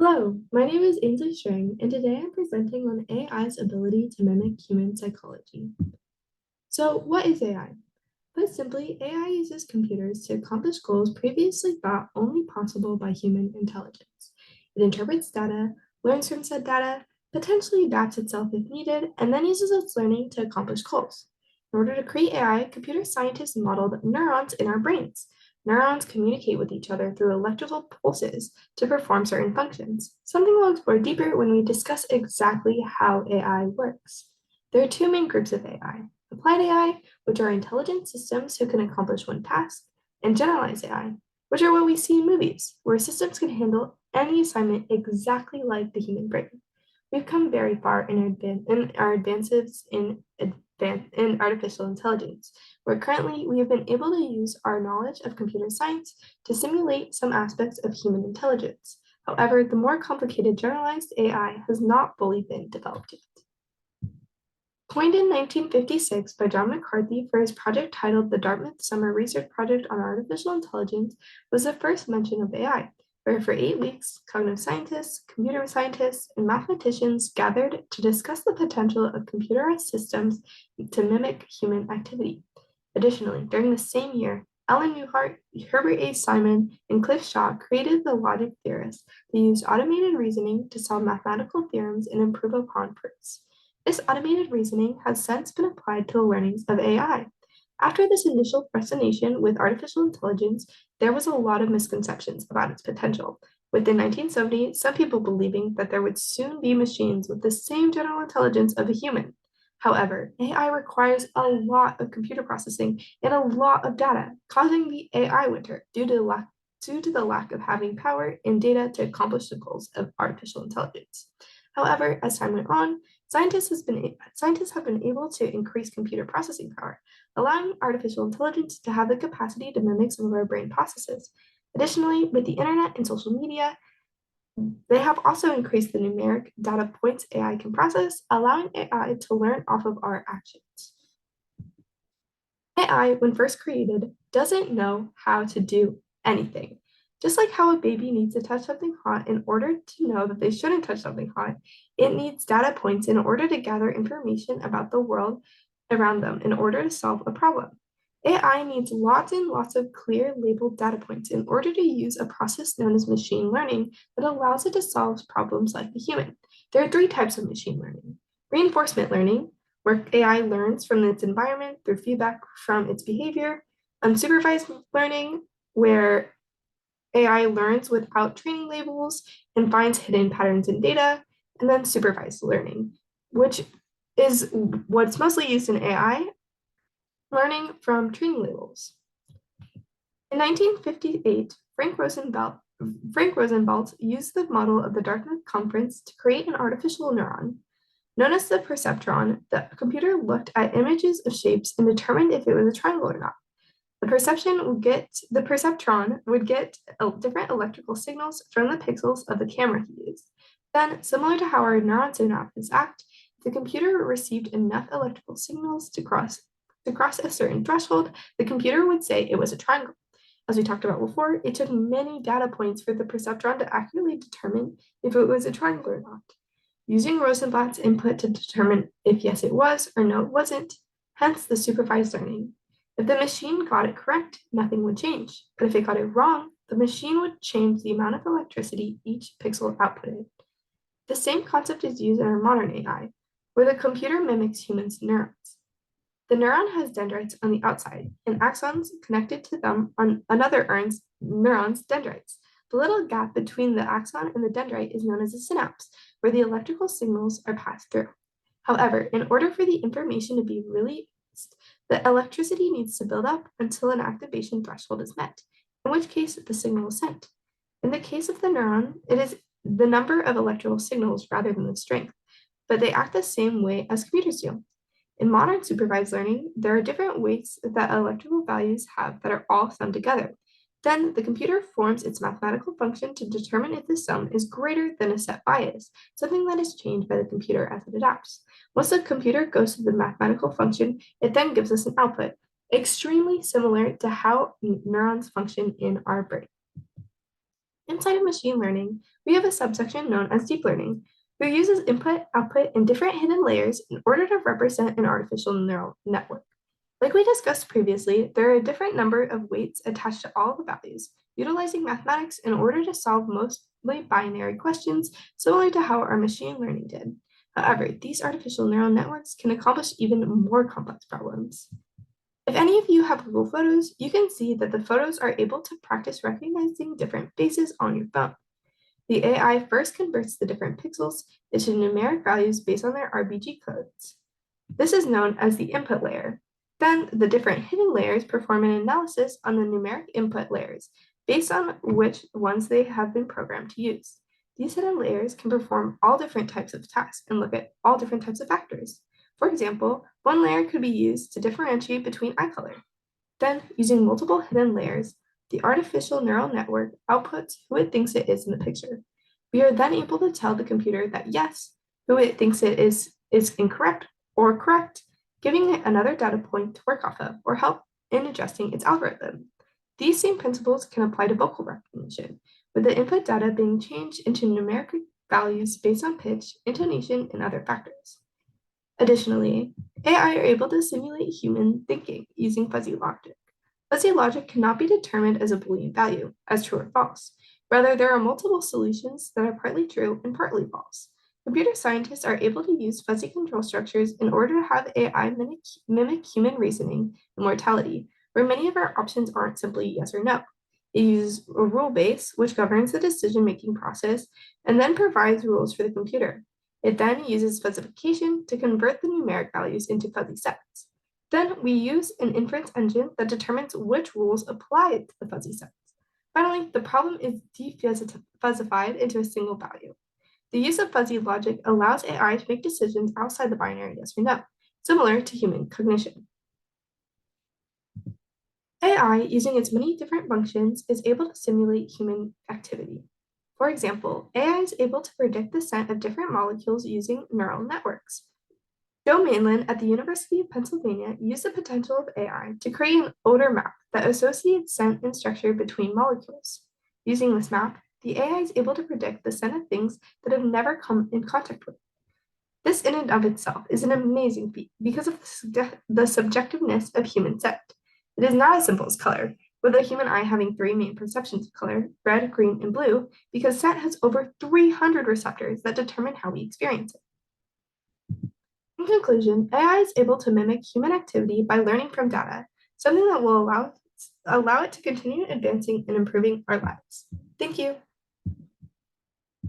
Hello, my name is Ainsley Strang, and today I'm presenting on AI's ability to mimic human psychology. So, what is AI? Put simply, AI uses computers to accomplish goals previously thought only possible by human intelligence. It interprets data, learns from said data, potentially adapts itself if needed, and then uses its learning to accomplish goals. In order to create AI, computer scientists modeled neurons in our brains. Neurons communicate with each other through electrical pulses to perform certain functions, something we'll explore deeper when we discuss exactly how AI works. There are two main groups of AI: applied AI, which are intelligent systems who can accomplish one task, and generalized AI, which are what we see in movies, where systems can handle any assignment exactly like the human brain. We've come very far in our advances in artificial intelligence, where currently we have been able to use our knowledge of computer science to simulate some aspects of human intelligence. However, the more complicated generalized AI has not fully been developed yet. Coined in 1956 by John McCarthy for his project titled the Dartmouth Summer Research Project on Artificial Intelligence, was the first mention of AI, where for 8 weeks, cognitive scientists, computer scientists, and mathematicians gathered to discuss the potential of computerized systems to mimic human activity. Additionally, during the same year, Alan Newhart, Herbert A. Simon, and Cliff Shaw created the logic theorists that used automated reasoning to solve mathematical theorems and improve upon proofs. This automated reasoning has since been applied to the learnings of AI. After this initial fascination with artificial intelligence, there was a lot of misconceptions about its potential. Within 1970, some people believing that there would soon be machines with the same general intelligence of a human. However, AI requires a lot of computer processing and a lot of data, causing the AI winter due to the lack of having power and data to accomplish the goals of artificial intelligence. However, as time went on, scientists have been able to increase computer processing power, allowing artificial intelligence to have the capacity to mimic some of our brain processes. Additionally, with the internet and social media, they have also increased the numeric data points AI can process, allowing AI to learn off of our actions. AI, when first created, doesn't know how to do anything. Just like how a baby needs to touch something hot in order to know that they shouldn't touch something hot, it needs data points in order to gather information about the world around them in order to solve a problem. AI needs lots and lots of clear labeled data points in order to use a process known as machine learning that allows it to solve problems like the human. There are three types of machine learning: reinforcement learning, where AI learns from its environment through feedback from its behavior; unsupervised learning, where AI learns without training labels and finds hidden patterns in data; and then supervised learning, which is what's mostly used in AI, learning from training labels. In 1958, Frank Rosenbalt used the model of the Dartmouth Conference to create an artificial neuron. Known as the perceptron, the computer looked at images of shapes and determined if it was a triangle or not. The perceptron would get different electrical signals from the pixels of the camera he used. Then, similar to how our neuron synapses act, if the computer received enough electrical signals to cross a certain threshold, the computer would say it was a triangle. As we talked about before, it took many data points for the perceptron to accurately determine if it was a triangle or not, using Rosenblatt's input to determine if yes it was or no it wasn't, hence the supervised learning. If the machine got it correct, nothing would change, but if it got it wrong, the machine would change the amount of electricity each pixel outputted. The same concept is used in our modern AI, where the computer mimics humans' neurons. The neuron has dendrites on the outside and axons connected to them on another neuron's dendrites. The little gap between the axon and the dendrite is known as a synapse, where the electrical signals are passed through. However, in order for the information to be released, the electricity needs to build up until an activation threshold is met, in which case the signal is sent. In the case of the neuron, it is the number of electrical signals rather than the strength, but they act the same way as computers do. In modern supervised learning, there are different weights that electrical values have that are all summed together. Then the computer forms its mathematical function to determine if the sum is greater than a set bias, something that is changed by the computer as it adapts. Once the computer goes to the mathematical function, it then gives us an output, extremely similar to how neurons function in our brain. Inside of machine learning, we have a subsection known as deep learning, who uses input, output, and different hidden layers in order to represent an artificial neural network. Like we discussed previously, there are a different number of weights attached to all the values, utilizing mathematics in order to solve mostly binary questions, similar to how our machine learning did. However, these artificial neural networks can accomplish even more complex problems. If any of you have Google Photos, you can see that the photos are able to practice recognizing different faces on your phone. The AI first converts the different pixels into numeric values based on their RGB codes. This is known as the input layer. Then the different hidden layers perform an analysis on the numeric input layers based on which ones they have been programmed to use. These hidden layers can perform all different types of tasks and look at all different types of factors. For example, one layer could be used to differentiate between eye color. Then, using multiple hidden layers, the artificial neural network outputs who it thinks it is in the picture. We are then able to tell the computer that yes, who it thinks it is incorrect or correct, giving it another data point to work off of or help in adjusting its algorithm. These same principles can apply to vocal recognition, with the input data being changed into numeric values based on pitch, intonation, and other factors. Additionally, AI are able to simulate human thinking using fuzzy logic. Fuzzy logic cannot be determined as a Boolean value, as true or false. Rather, there are multiple solutions that are partly true and partly false. Computer scientists are able to use fuzzy control structures in order to have AI mimic human reasoning and mortality, where many of our options aren't simply yes or no. It uses a rule base, which governs the decision-making process, and then provides rules for the computer. It then uses fuzzification to convert the numeric values into fuzzy sets. Then we use an inference engine that determines which rules apply to the fuzzy sets. Finally, the problem is defuzzified into a single value. The use of fuzzy logic allows AI to make decisions outside the binary yes or no, similar to human cognition. AI, using its many different functions, is able to simulate human activity. For example, AI is able to predict the scent of different molecules using neural networks. Joe Mainland at the University of Pennsylvania used the potential of AI to create an odor map that associates scent and structure between molecules. Using this map, the AI is able to predict the scent of things that have never come in contact with. This in and of itself is an amazing feat because of the subjectiveness of human scent. It is not as simple as color, with the human eye having three main perceptions of color, red, green, and blue, because scent has over 300 receptors that determine how we experience it. In conclusion, AI is able to mimic human activity by learning from data, something that will allow it to continue advancing and improving our lives. Thank you.